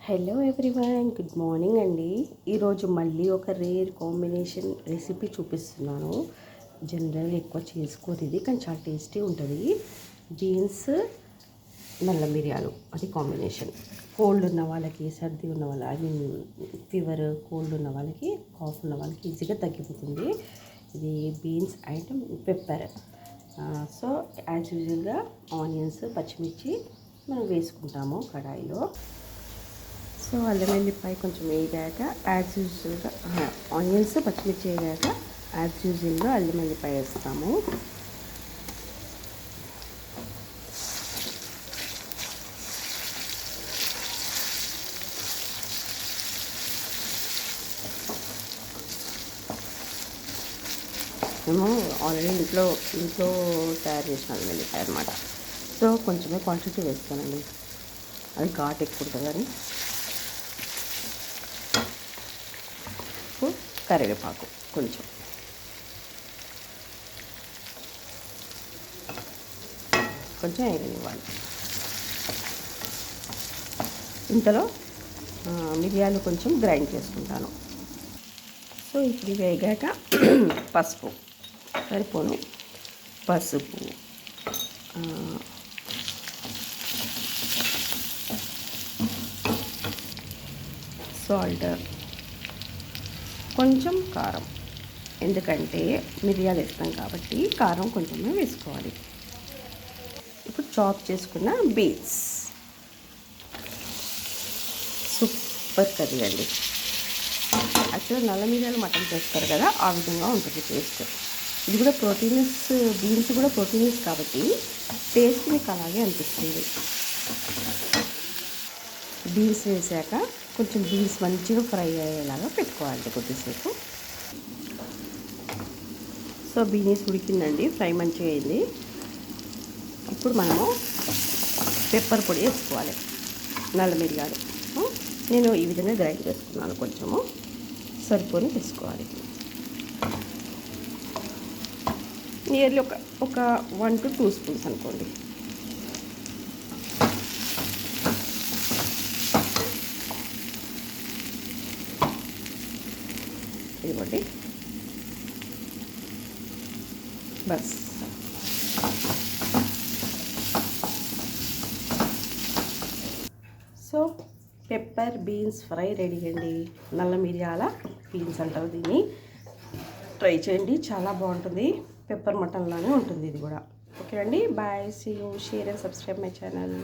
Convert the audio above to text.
Hello everyone, good morning అండి. ఈరోజు మళ్ళీ ఒక రేర్ కాంబినేషన్ రెసిపీ చూపిస్తున్నాను. జనరల్గా ఎక్కువ చేసుకోరు ఇది, కానీ చాలా టేస్టీ ఉంటుంది. బీన్స్ నల్ల మిరియాలు, అది కాంబినేషన్. కోల్డ్ ఉన్న వాళ్ళకి, సర్ది ఉన్న వాళ్ళ, ఐ మీన్ ఫీవర్, కోల్డ్ ఉన్న వాళ్ళకి, కాఫ్ ఉన్న వాళ్ళకి ఈజీగా తగ్గిపోతుంది. ఇది beans and pepper. So as యూజువల్గా ఆనియన్స్, పచ్చిమిర్చి మనం వేసుకుంటాము కడాయిలో. సో అల్లం వెల్లిపాయ కొంచెం వేగాక యాజ్ యూజువల్గా ఆనియన్స్, పచ్చిమిర్చి వేగాక యాజ్ యూజువల్గా అల్లం వెల్లిపాయ వేస్తాము. మేము ఆల్రెడీ ఇంట్లో తయారు చేసిన అల్లం వెల్లిపాయ అనమాట. సో కొంచెమే క్వాంటిటీ వేస్తానండి, అది ఘాట్ ఎక్కువ ఉంటుందని. కరివేపాకు కొంచెం, వేగనివ్వాలి. ఇంతలో మిరియాలు కొంచెం గ్రైండ్ చేసుకుంటాను. సో ఇప్పుడు వేగాక పసుపు సరిపోను, పసుపు, సాల్ట్, కొంచెం కారం, ఎందుకంటే మిరియాలు వేస్తాం కాబట్టి కారం కొంచెమే వేసుకోవాలి. ఇప్పుడు చాప్ చేసుకున్న బీన్స్, సూపర్ కర్రీ అండి. యాక్చువల్గా నల్ల మిరియాలు మటన్ చేస్తారు కదా, ఆ విధంగా ఉంటుంది టేస్ట్. ఇది కూడా ప్రోటీన్స్, బీన్స్ కూడా ప్రోటీన్స్ కాబట్టి టేస్ట్ మీకు అలాగే అనిపిస్తుంది. బీన్స్ వేసాక కొంచెం బీన్స్ మంచిగా ఫ్రై అయ్యేలాగా పెట్టుకోవాలి కొద్దిసేపు. సో బీన్స్ ఉడికిందండి, ఫ్రై మంచిగా అయింది. ఇప్పుడు మనము పెప్పర్ పొడి వేసుకోవాలి. నల్ల మిరియాలు నేను ఈ విధంగా గ్రైండ్ చేసుకున్నాను, కొంచెము సరిపోని వేసుకోవాలి. నియర్లీ ఒక 1 to 2 స్పూన్స్ అనుకోండి. ఇదిగోండి, bus. So pepper beans fry ready అండి. నల్ల మిరియాల బీన్స్ అంటారు దీన్ని. ట్రై చేయండి, చాలా బాగుంటుంది. పెప్పర్ మటన్లానే ఉంటుంది ఇది కూడా. ఓకే అండి, bye, see you, share and subscribe my channel.